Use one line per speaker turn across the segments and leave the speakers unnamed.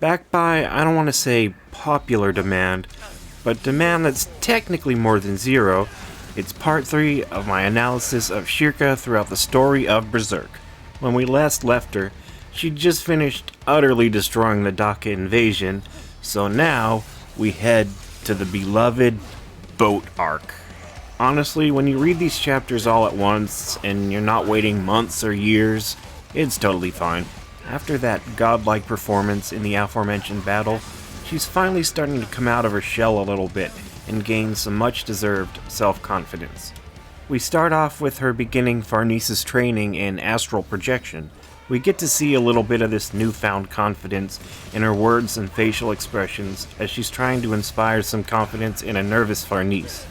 backed by, I don't want to say popular demand, but demand that's technically more than zero. It's part 3 of my analysis of Schierke throughout the story of Berserk. When we last left her, she'd just finished utterly destroying the Daka invasion, so now we head to the beloved boat arc. Honestly, when you read these chapters all at once, and you're not waiting months or years, it's totally fine. After that godlike performance in the aforementioned battle, she's finally starting to come out of her shell a little bit and gain some much-deserved self-confidence. We start off with her beginning Farnice's training in astral projection. We get to see a little bit of this newfound confidence in her words and facial expressions as she's trying to inspire some confidence in a nervous Farnice.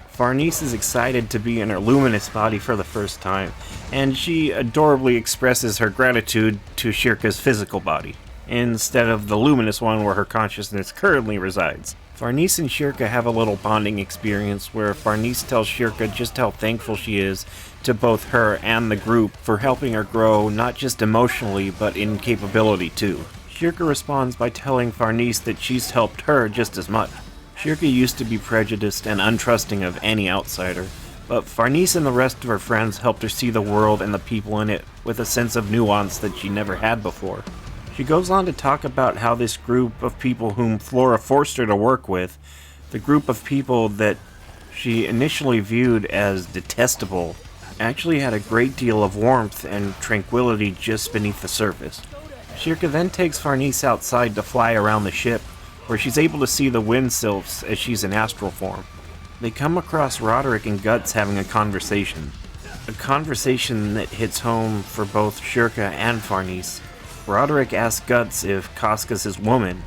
Farnice is excited to be in her luminous body for the first time, and she adorably expresses her gratitude to Schierke's physical body, instead of the luminous one where her consciousness currently resides. Farnice and Schierke have a little bonding experience where Farnice tells Schierke just how thankful she is to both her and the group for helping her grow not just emotionally but in capability too. Schierke responds by telling Farnice that she's helped her just as much. Schierke used to be prejudiced and untrusting of any outsider, but Farnice and the rest of her friends helped her see the world and the people in it with a sense of nuance that she never had before. She goes on to talk about how this group of people whom Flora forced her to work with, the group of people that she initially viewed as detestable, actually had a great deal of warmth and tranquility just beneath the surface. Schierke then takes Farnice outside to fly around the ship, where she's able to see the wind sylphs as she's in astral form. They come across Roderick and Guts having a conversation that hits home for both Schierke and Farnice. Roderick asks Guts if Casca's his woman.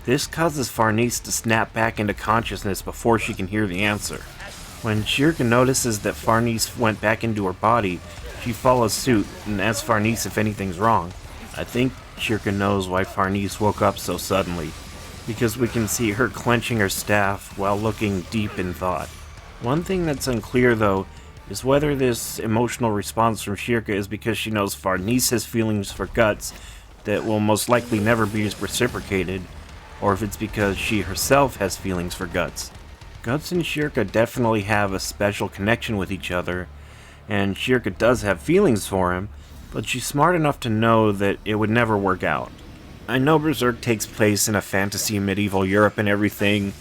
This causes Farnice to snap back into consciousness before she can hear the answer. When Schierke notices that Farnice went back into her body, she follows suit and asks Farnice if anything's wrong. I think Schierke knows why Farnice woke up so suddenly, because we can see her clenching her staff while looking deep in thought. One thing that's unclear though is whether this emotional response from Schierke is because she knows Farnice has feelings for Guts that will most likely never be reciprocated, or if it's because she herself has feelings for Guts. Guts and Schierke definitely have a special connection with each other, and Schierke does have feelings for him, but she's smart enough to know that it would never work out. I know Berserk takes place in a fantasy medieval Europe and everything,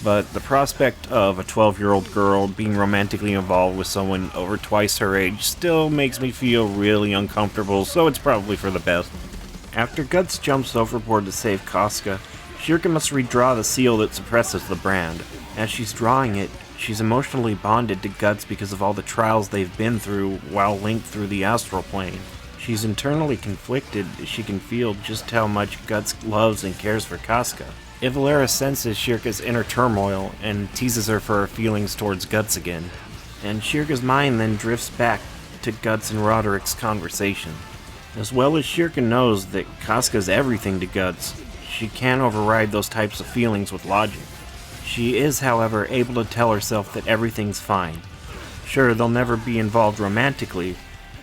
but the prospect of a 12-year-old girl being romantically involved with someone over twice her age still makes me feel really uncomfortable, so it's probably for the best. After Guts jumps overboard to save Casca, Schierke must redraw the seal that suppresses the brand. As she's drawing it, she's emotionally bonded to Guts because of all the trials they've been through while linked through the astral plane. She's internally conflicted as she can feel just how much Guts loves and cares for Casca. Ivalera senses Schierke's inner turmoil and teases her for her feelings towards Guts again. And Schierke's mind then drifts back to Guts and Roderick's conversation. As well as Schierke knows that Casca's everything to Guts, she can override those types of feelings with logic. She is, however, able to tell herself that everything's fine. Sure, they'll never be involved romantically,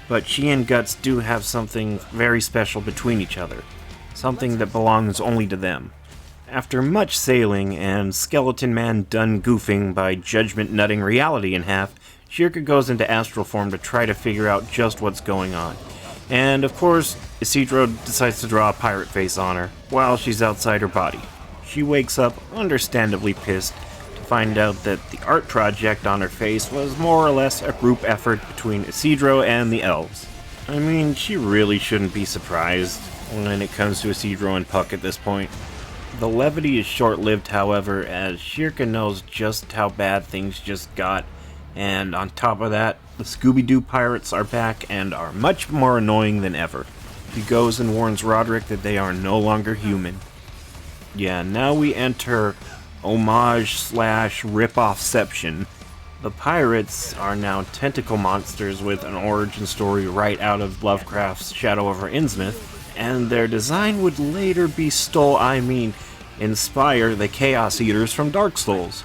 but she and Guts do have something very special between each other, something that belongs only to them. After much sailing and Skeleton Man done goofing by judgment nutting reality in half, Schierke goes into astral form to try to figure out just what's going on. And of course, Isidro decides to draw a pirate face on her while she's outside her body. She wakes up understandably pissed to find out that the art project on her face was more or less a group effort between Isidro and the elves. I mean, she really shouldn't be surprised when it comes to Isidro and Puck at this point. The levity is short-lived, however, as Schierke knows just how bad things just got, and on top of that, the Scooby-Doo pirates are back and are much more annoying than ever. He goes and warns Roderick that they are no longer human. Yeah, now we enter homage/rip-offception. The pirates are now tentacle monsters with an origin story right out of Lovecraft's Shadow over Innsmouth, and their design would later be inspire the Chaos Eaters from Dark Souls.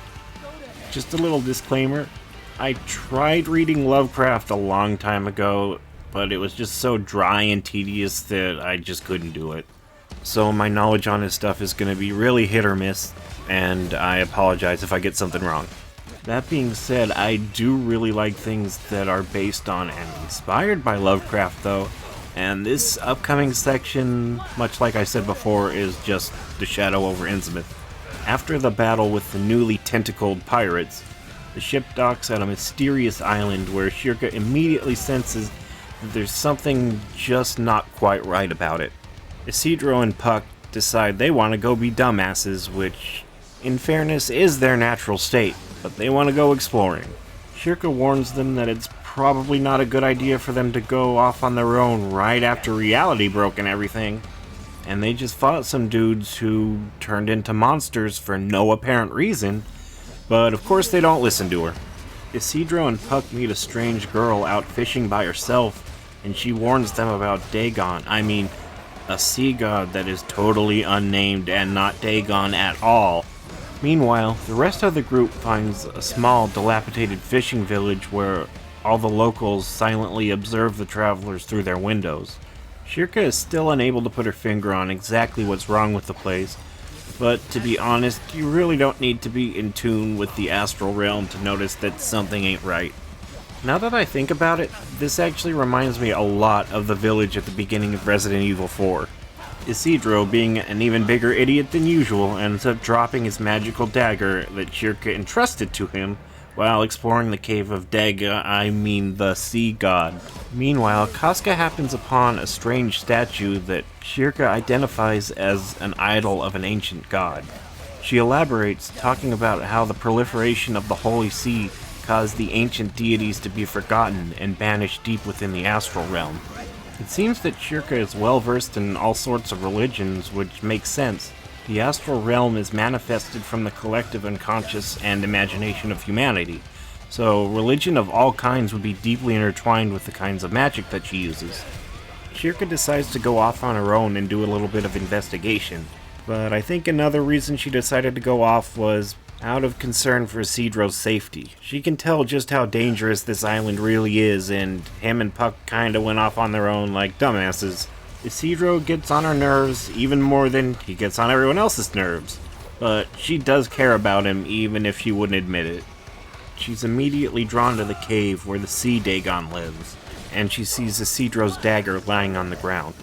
Just a little disclaimer, I tried reading Lovecraft a long time ago, but it was just so dry and tedious that I just couldn't do it. so my knowledge on his stuff is going to be really hit or miss, and I apologize if I get something wrong. That being said, I do really like things that are based on and inspired by Lovecraft, though, and this upcoming section, much like I said before, is just the shadow over Innsmouth. After the battle with the newly tentacled pirates, the ship docks at a mysterious island where Schierke immediately senses that there's something just not quite right about it. Isidro and Puck decide they want to go be dumbasses, which, in fairness, is their natural state, but they want to go exploring. Schierke warns them that it's probably not a good idea for them to go off on their own right after reality broke and everything, and they just fought some dudes who turned into monsters for no apparent reason, but of course they don't listen to her. Isidro and Puck meet a strange girl out fishing by herself, and she warns them about Dagon. I mean, a sea god that is totally unnamed and not Dagon at all. Meanwhile, the rest of the group finds a small, dilapidated fishing village where all the locals silently observe the travelers through their windows. Schierke is still unable to put her finger on exactly what's wrong with the place, but to be honest, you really don't need to be in tune with the astral realm to notice that something ain't right. Now that I think about it, this actually reminds me a lot of the village at the beginning of Resident Evil 4. Isidro, being an even bigger idiot than usual, ends up dropping his magical dagger that Schierke entrusted to him while exploring the cave of the sea god. Meanwhile, Casca happens upon a strange statue that Schierke identifies as an idol of an ancient god. She elaborates, talking about how the proliferation of the Holy See caused the ancient deities to be forgotten and banished deep within the astral realm. It seems that Schierke is well versed in all sorts of religions, which makes sense. The astral realm is manifested from the collective unconscious and imagination of humanity, so religion of all kinds would be deeply intertwined with the kinds of magic that she uses. Schierke decides to go off on her own and do a little bit of investigation, but I think another reason she decided to go off was out of concern for Isidro's safety. She can tell just how dangerous this island really is, and him and Puck kinda went off on their own like dumbasses. Isidro gets on her nerves even more than he gets on everyone else's nerves, but she does care about him even if she wouldn't admit it. She's immediately drawn to the cave where the sea Dagon lives, and she sees Isidro's dagger lying on the ground.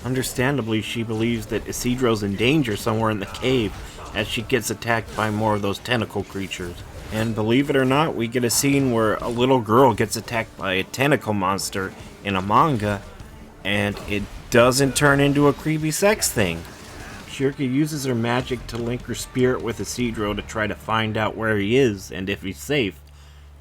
Understandably, she believes that Isidro's in danger somewhere in the cave as she gets attacked by more of those tentacle creatures. And believe it or not, we get a scene where a little girl gets attacked by a tentacle monster in a manga, and it doesn't turn into a creepy sex thing. Schierke uses her magic to link her spirit with Isidro to try to find out where he is and if he's safe,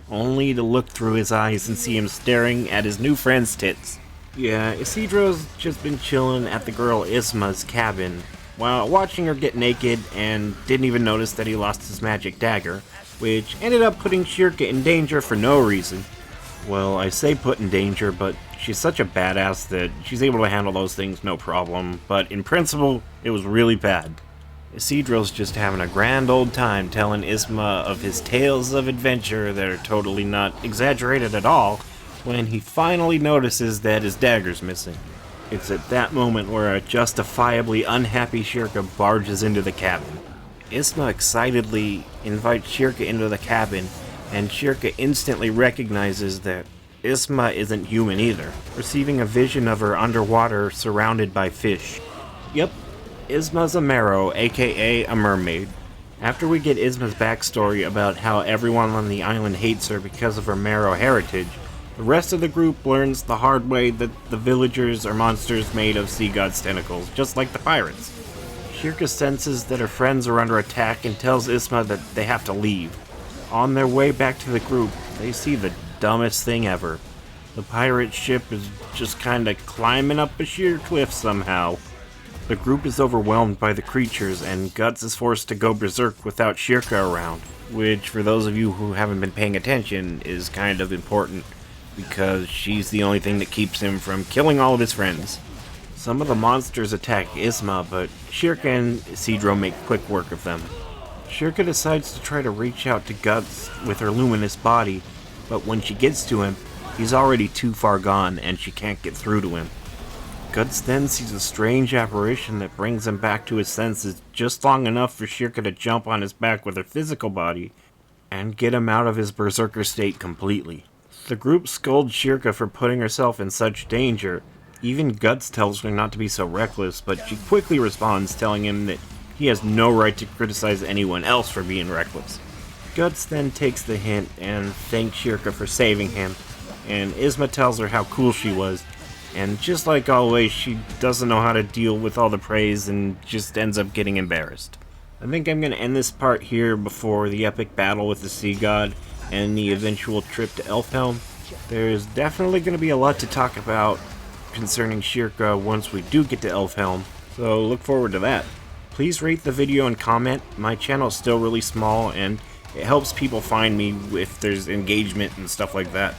only to look through his eyes and see him staring at his new friend's tits. Yeah, Isidro's just been chilling at the girl Isma's cabin while watching her get naked and didn't even notice that he lost his magic dagger, which ended up putting Schierke in danger for no reason. Well, I say put in danger, but she's such a badass that she's able to handle those things no problem, but in principle, it was really bad. Isidro's just having a grand old time telling Isma of his tales of adventure that are totally not exaggerated at all, when he finally notices that his dagger's missing. It's at that moment where a justifiably unhappy Schierke barges into the cabin. Isma excitedly invites Schierke into the cabin, and Schierke instantly recognizes that Isma isn't human either, receiving a vision of her underwater surrounded by fish. Yep, Isma's a Marrow, aka a mermaid. After we get Isma's backstory about how everyone on the island hates her because of her Marrow heritage, the rest of the group learns the hard way that the villagers are monsters made of sea god's tentacles, just like the pirates. Schierke senses that her friends are under attack and tells Isma that they have to leave. On their way back to the group, they see the dumbest thing ever. The pirate ship is just kinda climbing up a sheer cliff somehow. The group is overwhelmed by the creatures, and Guts is forced to go berserk without Schierke around, which, for those of you who haven't been paying attention, is kind of important, because she's the only thing that keeps him from killing all of his friends. Some of the monsters attack Isma, but Schierke and Isidro make quick work of them. Schierke decides to try to reach out to Guts with her luminous body, but when she gets to him, he's already too far gone and she can't get through to him. Guts then sees a strange apparition that brings him back to his senses just long enough for Schierke to jump on his back with her physical body and get him out of his berserker state completely. The group scolds Schierke for putting herself in such danger. Even Guts tells her not to be so reckless, but she quickly responds, telling him that he has no right to criticize anyone else for being reckless. Guts then takes the hint and thanks Schierke for saving him, and Isma tells her how cool she was, and just like always, she doesn't know how to deal with all the praise and just ends up getting embarrassed. I think I'm going to end this part here before the epic battle with the Sea God and the eventual trip to Elfhelm. There's definitely going to be a lot to talk about concerning Schierke once we do get to Elfhelm, so look forward to that. Please rate the video and comment. My channel is still really small and it helps people find me if there's engagement and stuff like that.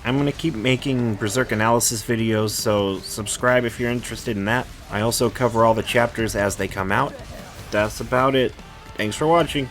I'm going to keep making Berserk analysis videos, so subscribe if you're interested in that. I also cover all the chapters as they come out. That's about it. Thanks for watching.